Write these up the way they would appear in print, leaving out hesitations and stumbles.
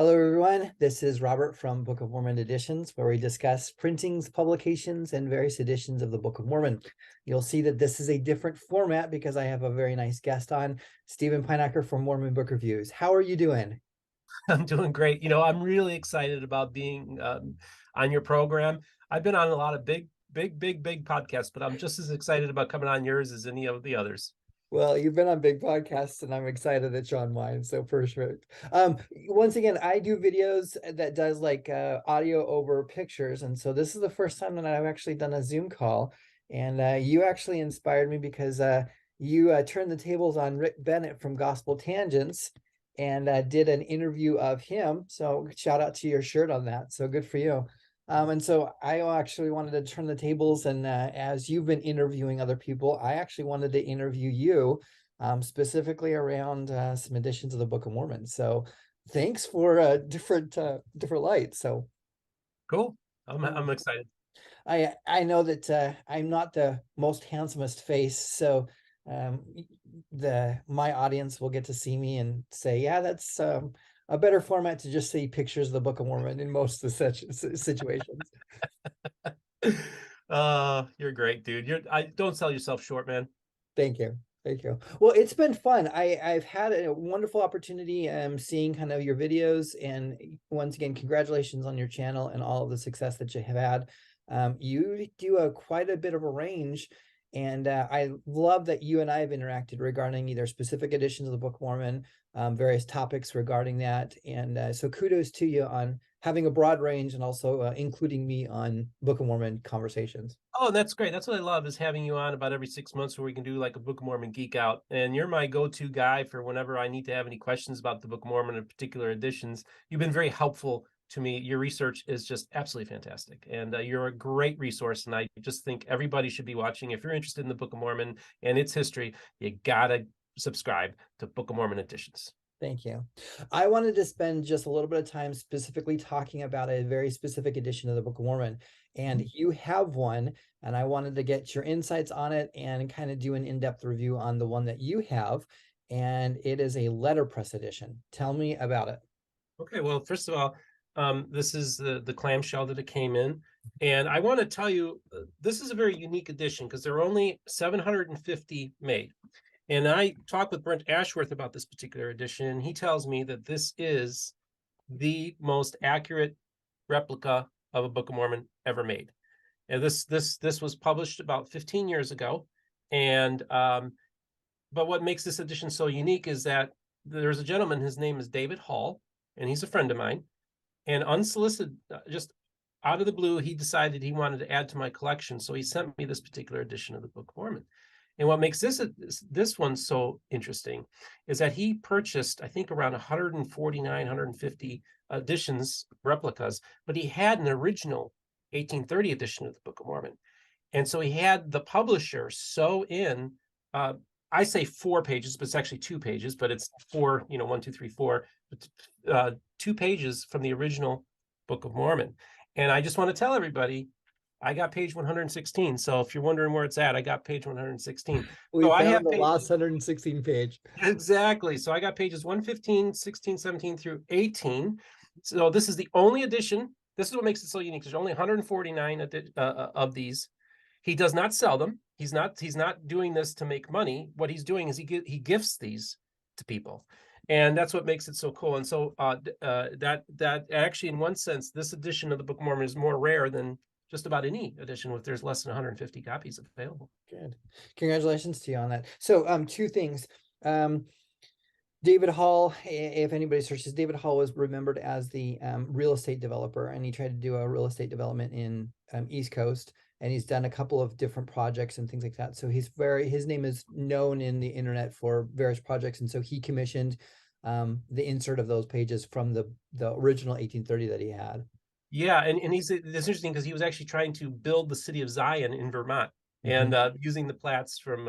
Hello, everyone. This is Robert from Book of Mormon Editions, where we discuss printings, publications, and various editions of the Book of Mormon. You'll see that this is a different format because I have a very nice guest on, Stephen Pinacker from Mormon Book Reviews. How are you doing? I'm doing great. I'm really excited about being on your program. I've been on a lot of big podcasts, but I'm just as excited about coming on yours as any of the others. Well, you've been on big podcasts, and I'm excited that you're on mine. So perfect. Once again, I do videos that does like audio over pictures, and so this is the first time that I've actually done a Zoom call. And you actually inspired me because you turned the tables on Rick Bennett from Gospel Tangents and did an interview of him. So shout out to your shirt on that. So good for you. And so I actually wanted to turn the tables, and as you've been interviewing other people, I actually wanted to interview you specifically around some editions of the Book of Mormon. So thanks for different light. So Cool. I'm um, I'm excited. I know that I'm not the most handsomest face, so um, the my audience will get to see me and say, yeah, that's a better format to just see pictures of the Book of Mormon in most of the such situations. You're great, dude. I don't sell yourself short, man. Thank you. Thank you. Well, it's been fun. I've had a wonderful opportunity seeing kind of your videos, and once again, congratulations on your channel and all of the success that you have had. You do quite a bit of a range, and I love that you and I have interacted regarding either specific editions of the Book of Mormon, various topics regarding that, and so kudos to you on having a broad range and also including me on Book of Mormon conversations. Oh, that's great. That's what I love is having you on about every 6 months where we can do like a Book of Mormon geek out. And you're my go-to guy for whenever I need to have any questions about the Book of Mormon or particular editions. You've been very helpful to me. Your research is just absolutely fantastic. And you're a great resource. And I just think everybody should be watching. If you're interested in the Book of Mormon and its history, you gotta subscribe to Book of Mormon editions. Thank you. I wanted to spend just a little bit of time specifically talking about a very specific edition of the Book of Mormon. And you have one, and I wanted to get your insights on it and kind of do an in-depth review on the one that you have. And it is a letterpress edition. Tell me about it. Okay, well, first of all, this is the clamshell that it came in. And I want to tell you, this is a very unique edition because there are only 750 made. And I talked with Brent Ashworth about this particular edition, and he tells me that this is the most accurate replica of a Book of Mormon ever made. And this was published about 15 years ago. And but what makes this edition so unique is that there's a gentleman, his name is David Hall, and he's a friend of mine. And unsolicited, just out of the blue, he decided he wanted to add to my collection. So he sent me this particular edition of the Book of Mormon. And what makes this one so interesting is that he purchased, I think, around 149, 150 editions, replicas, but he had an original 1830 edition of the Book of Mormon. And so he had the publisher sew in, I say 4 pages, but it's actually 2 pages, but it's four, 1, 2, 3, 4, 2 pages from the original Book of Mormon. And I just want to tell everybody, I got page 116. So if you're wondering where it's at, I got page 116. We So I found have the pages. last 116 page. Exactly. So I got pages 115, 16, 17 through 18. So this is the only edition. This is what makes it so unique. There's only 149 of these. He does not sell them. He's not doing this to make money. What he's doing is he gifts these to people, and that's what makes it so cool. And so that actually, in one sense, this edition of the Book of Mormon is more rare than just about any edition with there's less than 150 copies available. Good. Congratulations to you on that. So two things. David Hall, if anybody searches, David Hall was remembered as the real estate developer, and he tried to do a real estate development in East Coast, and he's done a couple of different projects and things like that. So his name is known in the internet for various projects, and so he commissioned the insert of those pages from the original 1830 that he had. Yeah, and it's interesting because he was actually trying to build the city of Zion in Vermont, Mm-hmm. and using the plats from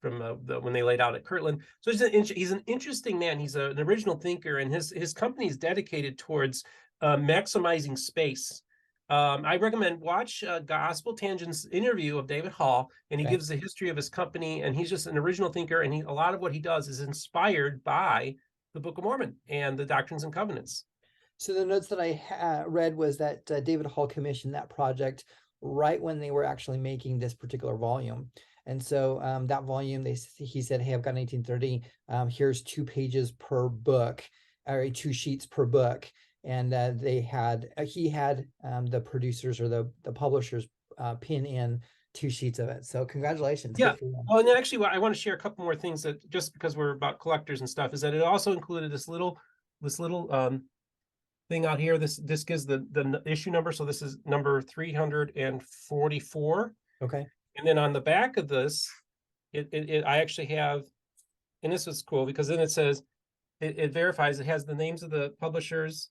when they laid out at Kirtland. So he's an interesting man. He's an original thinker, and his company is dedicated towards maximizing space. I recommend watch Gospel Tangent's interview of David Hall, and he Okay. gives the history of his company, and he's just an original thinker, and a lot of what he does is inspired by the Book of Mormon and the Doctrines and Covenants. So the notes that I read was that David Hall commissioned that project right when they were actually making this particular volume. And so that volume, he said, hey, I've got an 1830. Here's 2 pages per book, or 2 sheets per book. And he had the producers or the publishers pin in 2 sheets of it. So congratulations. Yeah. Good for you. Well, and then actually, I want to share a couple more things that just because we're about collectors and stuff, is that it also included this little thing out here. This gives the issue number. So this is number 344. Okay. And then on the back of this, I actually have, and this was cool because then it says it verifies, it has the names of the publishers,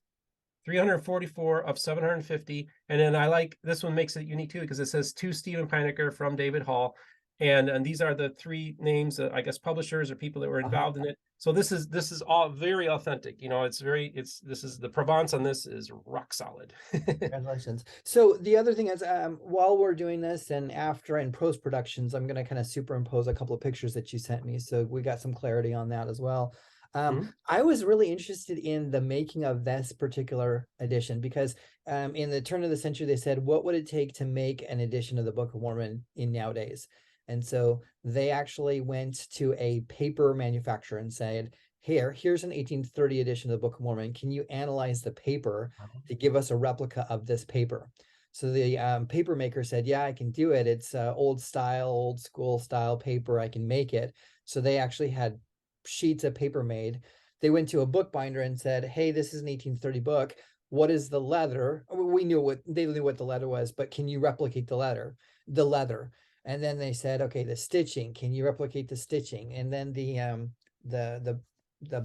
344 of 750. And then I like this one, makes it unique too, because it says to Stephen Pinecker from David Hall. And these are the 3 names, I guess, publishers or people that were involved in it. So this is all very authentic. This is the provenance on this is rock solid. Congratulations. So the other thing is, while we're doing this and after in post productions, I'm going to kind of superimpose a couple of pictures that you sent me. So we got some clarity on that as well. I was really interested in the making of this particular edition because in the turn of the century, they said, what would it take to make an edition of the Book of Mormon in nowadays? And so they actually went to a paper manufacturer and said, here's an 1830 edition of the Book of Mormon. Can you analyze the paper to give us a replica of this paper? So the paper maker said, yeah, I can do it. It's old school style paper. I can make it. So they actually had sheets of paper made. They went to a bookbinder and said, hey, this is an 1830 book. What is the leather? They knew what the leather was, but can you replicate the leather? And then they said, okay, the stitching, can you replicate the stitching? And then the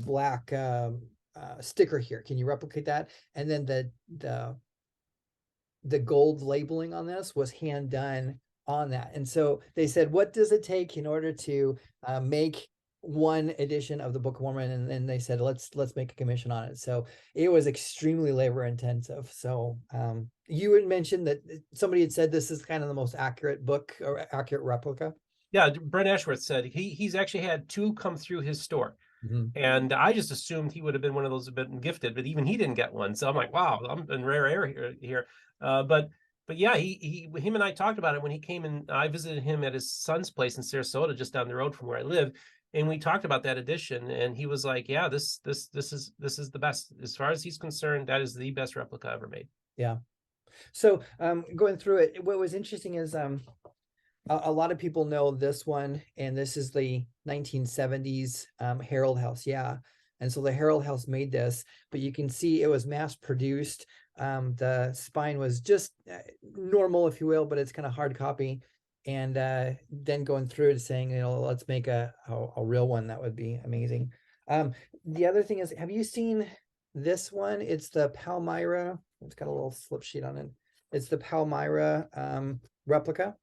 black sticker here, can you replicate that? And then the gold labeling on this was hand done on that. And so they said, what does it take in order to make one edition of the Book of Mormon? And then they said, let's make a commission on it. So it was extremely labor intensive. So you had mentioned that somebody had said this is kind of the most accurate book or accurate replica. Yeah, Brent Ashworth said he's actually had 2 come through his store. And I just assumed he would have been one of those who've been gifted, but even he didn't get one. So I'm like, wow, I'm in rare air here. But yeah, him and I talked about it when he came and I visited him at his son's place in Sarasota, just down the road from where I live. And we talked about that edition, and he was like, yeah, this is the best. As far as he's concerned, that is the best replica ever made. Yeah. So going through it, what was interesting is a lot of people know this one, and this is the 1970s Herald House. Yeah. And so the Herald House made this, but you can see it was mass produced. The spine was just normal, if you will, but it's kind of hard copy. And then going through it saying, let's make a real one. That would be amazing. The other thing is, have you seen this one? It's the Palmyra. It's got a little slip sheet on it. It's the Palmyra replica.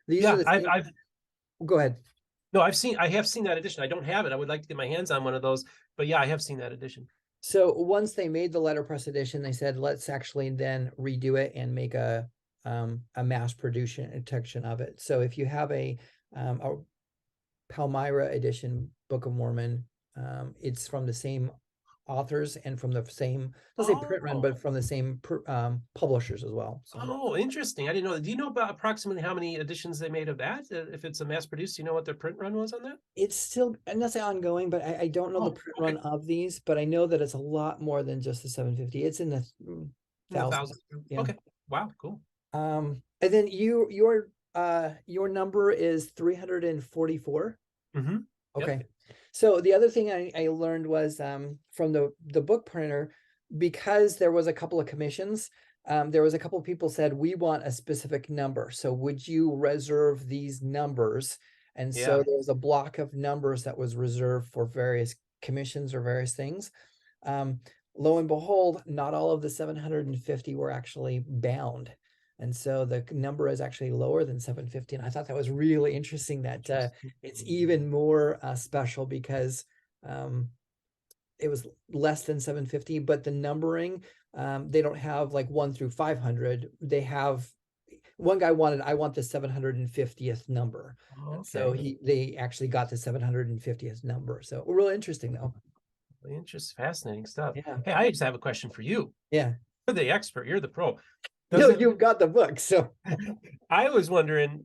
These are the I've go ahead. No, I have seen that edition. I don't have it. I would like to get my hands on one of those, but yeah, I have seen that edition. So once they made the letterpress edition, they said, let's actually then redo it and make a mass production of it. So if you have a Palmyra edition Book of Mormon, it's from the same authors and from the same, let's say print run, but from the same publishers as well. So. Oh, interesting. I didn't know that. Do you know about approximately how many editions they made of that? If it's a mass produced, do you know what their print run was on that? It's still, I'm not saying ongoing, but I don't know the print run of these, but I know that it's a lot more than just the 750. It's in the thousands. Yeah. Okay. Wow. Cool. And then your number is 344. Okay. Yep. So the other thing I learned was from the book printer, because there was a couple of commissions, there was a couple of people said, we want a specific number. So would you reserve these numbers? And so there was a block of numbers that was reserved for various commissions or various things. Lo and behold, not all of the 750 were actually bound. And so the number is actually lower than 750. And I thought that was really interesting that it's even more special because it was less than 750, but the numbering, they don't have like 1 through 500. They have, one guy I want the 750th number. Okay. So they actually got the 750th number. So really interesting though. Fascinating stuff. Yeah. Hey, I just have a question for you. Yeah. You're the expert. You're the pro. No, Does it? you've got the book. So I was wondering,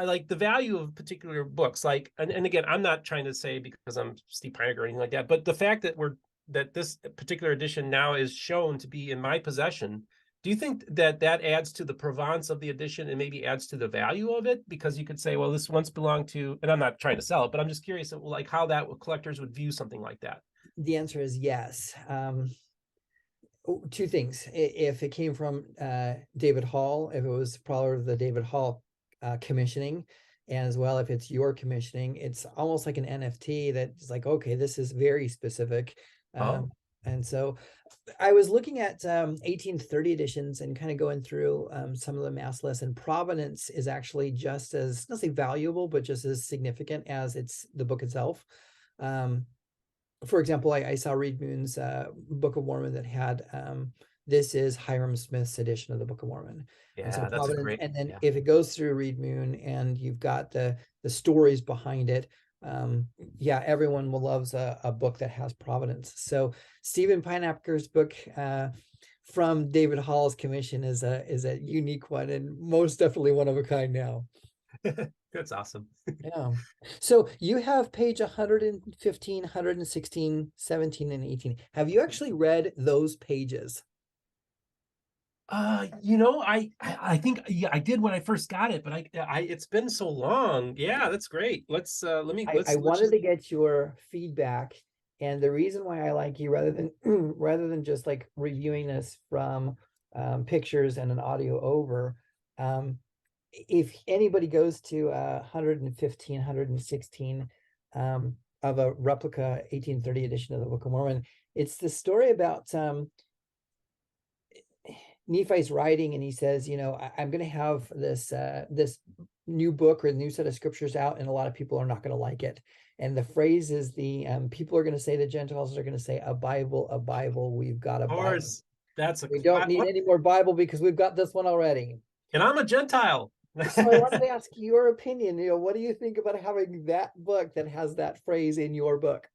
like the value of particular books. Like, and again, I'm not trying to say because I'm Steve Pinegar or anything like that, but the fact that this particular edition now is shown to be in my possession. Do you think that adds to the provenance of the edition and maybe adds to the value of it? Because you could say, well, this once belonged to, and I'm not trying to sell it, but I'm just curious, like how that collectors would view something like that. the answer is yes. Two things. If it came from David Hall, if it was part of the David Hall commissioning, and as well, if it's your commissioning, it's almost like an NFT that's like, okay, this is very specific. And so I was looking at 1830 editions and kind of going through some of the mass lists, and provenance is actually just as, not say valuable, but just as significant as it's the book itself. For example, I saw Reed Moon's Book of Mormon that had this is Hiram Smith's edition of the Book of Mormon. And so Yeah, that's a provenance, great. and then Yeah. if it goes through Reed Moon and you've got the stories behind it, yeah, everyone will loves a book that has provenance. So Stephen Pineapker's book from David Hall's commission is a unique one, and most definitely one of a kind now. That's awesome. Yeah. So you have page 115, 116, 17, and 18. Have you actually read those pages? I think yeah, I did when I first got it, but I it's been so long. Yeah, that's great. Let's I let's wanted just. to get your feedback, and the reason why I like you rather than rather than just like reviewing this from pictures and an audio over, if anybody goes to 115, 116 of a replica 1830 edition of the Book of Mormon, it's the story about Nephi's writing, and he says, I'm going to have this new book or new set of scriptures out, and a lot of people are not going to like it. And the phrase is people are going to say, the Gentiles are going to say, a Bible, we've got a Of Bible. course, We don't need any more Bible because we've got this one already. and I'm a Gentile. So I wanted to ask your opinion. What do you think about having that book that has that phrase in your book?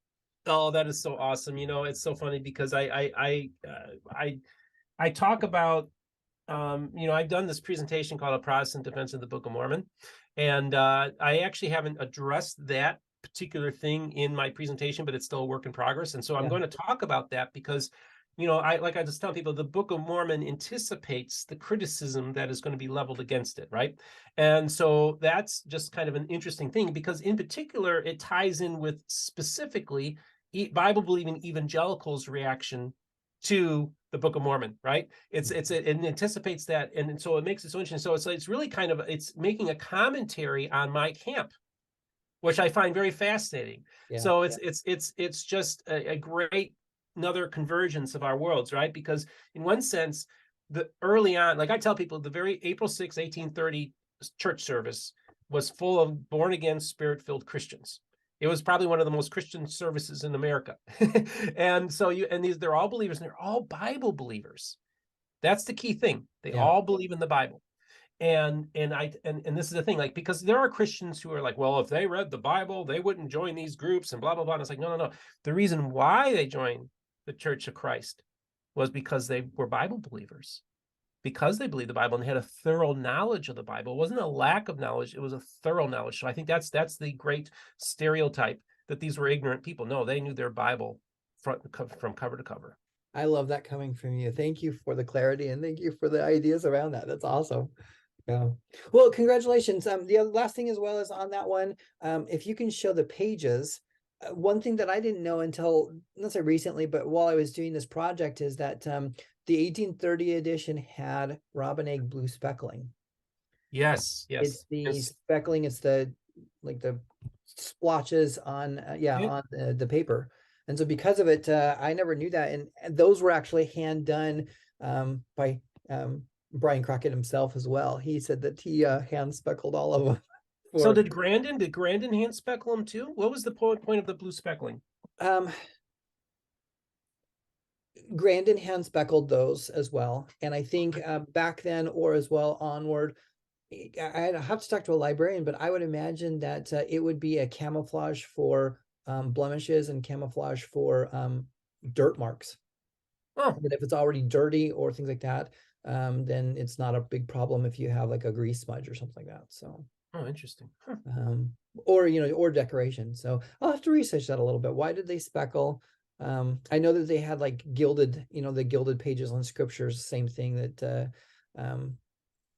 Oh, that is so awesome. It's so funny because I talk about I've done this presentation called A Protestant Defense of the Book of Mormon, and I actually haven't addressed that particular thing in my presentation, but it's still a work in progress. And so I'm going to talk about that because, I just tell people, the Book of Mormon anticipates the criticism that is going to be leveled against it, right? And so that's just kind of an interesting thing because in particular, it ties in with specifically Bible-believing evangelicals' reaction to the Book of Mormon, right? It anticipates that, and so it makes it so interesting. So it's really kind of, it's making a commentary on my camp, which I find very fascinating. Yeah. So it's just a great another convergence of our worlds, right? Because in one sense, the early on, like I tell people, the very April 6, 1830 church service was full of born again, spirit-filled Christians. It was probably one of the most Christian services in America. And so they're all believers, and they're all Bible believers. That's the key thing. They all believe in the Bible. And this is the thing, like, because there are Christians who are like, well, if they read the Bible, they wouldn't join these groups and blah, blah, blah. And it's like, no. The reason why they joined the Church of Christ was because they were Bible believers, because they believed the Bible and had a thorough knowledge of the Bible. It wasn't a lack of knowledge, it was a thorough knowledge. So I think that's the great stereotype, that these were ignorant people. No, they knew their Bible from cover to cover. I love that coming from you. Thank you for the clarity, and thank you for the ideas around that. That's awesome. Yeah. Well, congratulations. The last thing as well is on that one, if you can show the pages, one thing that I didn't know until, not so recently, but while I was doing this project, is that the 1830 edition had robin egg blue speckling. Yes. It's the speckling, it's the splotches on on the paper. And so because of it, I never knew that. And those were actually hand done by Brian Crockett himself as well. He said that he hand speckled all of them. So did Grandin hand speckle them too? What was the point of the blue speckling? Grandin hand speckled those as well. And I think back then, or as well onward, I have to talk to a librarian, but I would imagine that it would be a camouflage for blemishes and camouflage for dirt marks. Oh, But if it's already dirty or things like that, then it's not a big problem if you have like a grease smudge or something like that. So, oh, interesting. Huh. or or decoration. So I'll have to research that a little bit. Why did they speckle? I know that they had like gilded, the gilded pages on scriptures. Same thing that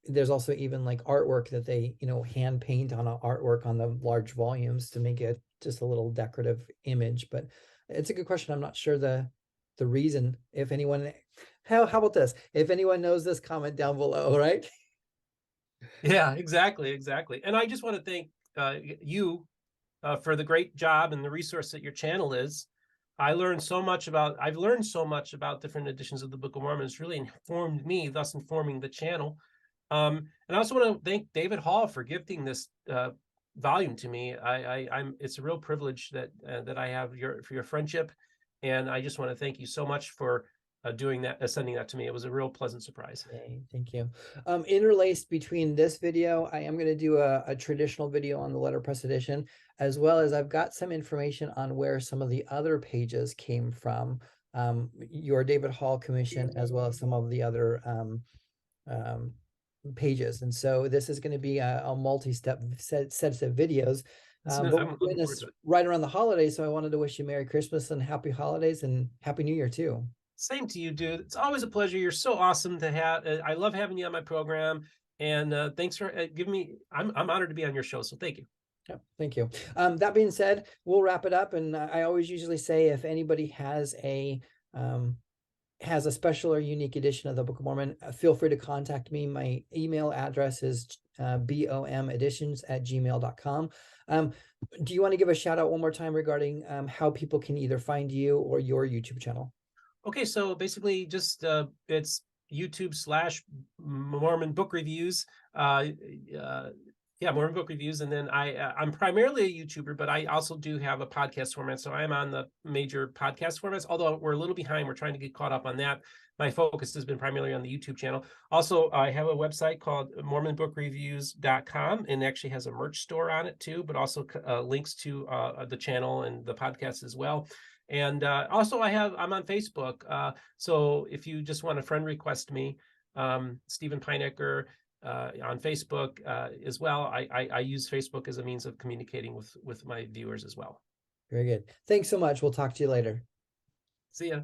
there's also even like artwork that they hand paint on a artwork on the large volumes to make it just a little decorative image. But it's a good question. I'm not sure the reason. If anyone, how about this? If anyone knows this, comment down below, right? Yeah, exactly. And I just want to thank you for the great job and the resource that your channel is. I've learned so much about different editions of the Book of Mormon. It's really informed me, thus informing the channel. And I also want to thank David Hall for gifting this volume to me. It's a real privilege that I have for your friendship, and I just want to thank you so much for doing that, sending that to me. It was a real pleasant surprise. Yay, thank you. Interlaced between this video, I am going to do a traditional video on the Letterpress Edition, as well as I've got some information on where some of the other pages came from, your David Hall commission, as well as some of the other pages. And so this is going to be a multi-step sets of videos. But we're I'm doing looking forward this to it. right around the holidays, so I wanted to wish you Merry Christmas and Happy Holidays and Happy New Year too. Same to you, dude. It's always a pleasure. You're so awesome to have. I love having you on my program, and thanks for giving me. I'm honored to be on your show. So thank you. Yeah, thank you. That being said, we'll wrap it up. And I always usually say if anybody has a special or unique edition of the Book of Mormon, feel free to contact me. My email address is bomeditions@gmail.com. Do you want to give a shout out one more time regarding how people can either find you or your YouTube channel? Okay, so basically, just it's YouTube/Mormon Book Reviews. Yeah, Mormon Book Reviews, and then I'm primarily a YouTuber, but I also do have a podcast format. So I'm on the major podcast formats. Although we're a little behind, we're trying to get caught up on that. My focus has been primarily on the YouTube channel. Also, I have a website called MormonBookReviews.com, and actually has a merch store on it too, but also links to the channel and the podcast as well. And also I'm on Facebook. So if you just want to friend request me, Stephen Pinecker on Facebook as well. I use Facebook as a means of communicating with my viewers as well. Very good. Thanks so much. We'll talk to you later. See ya.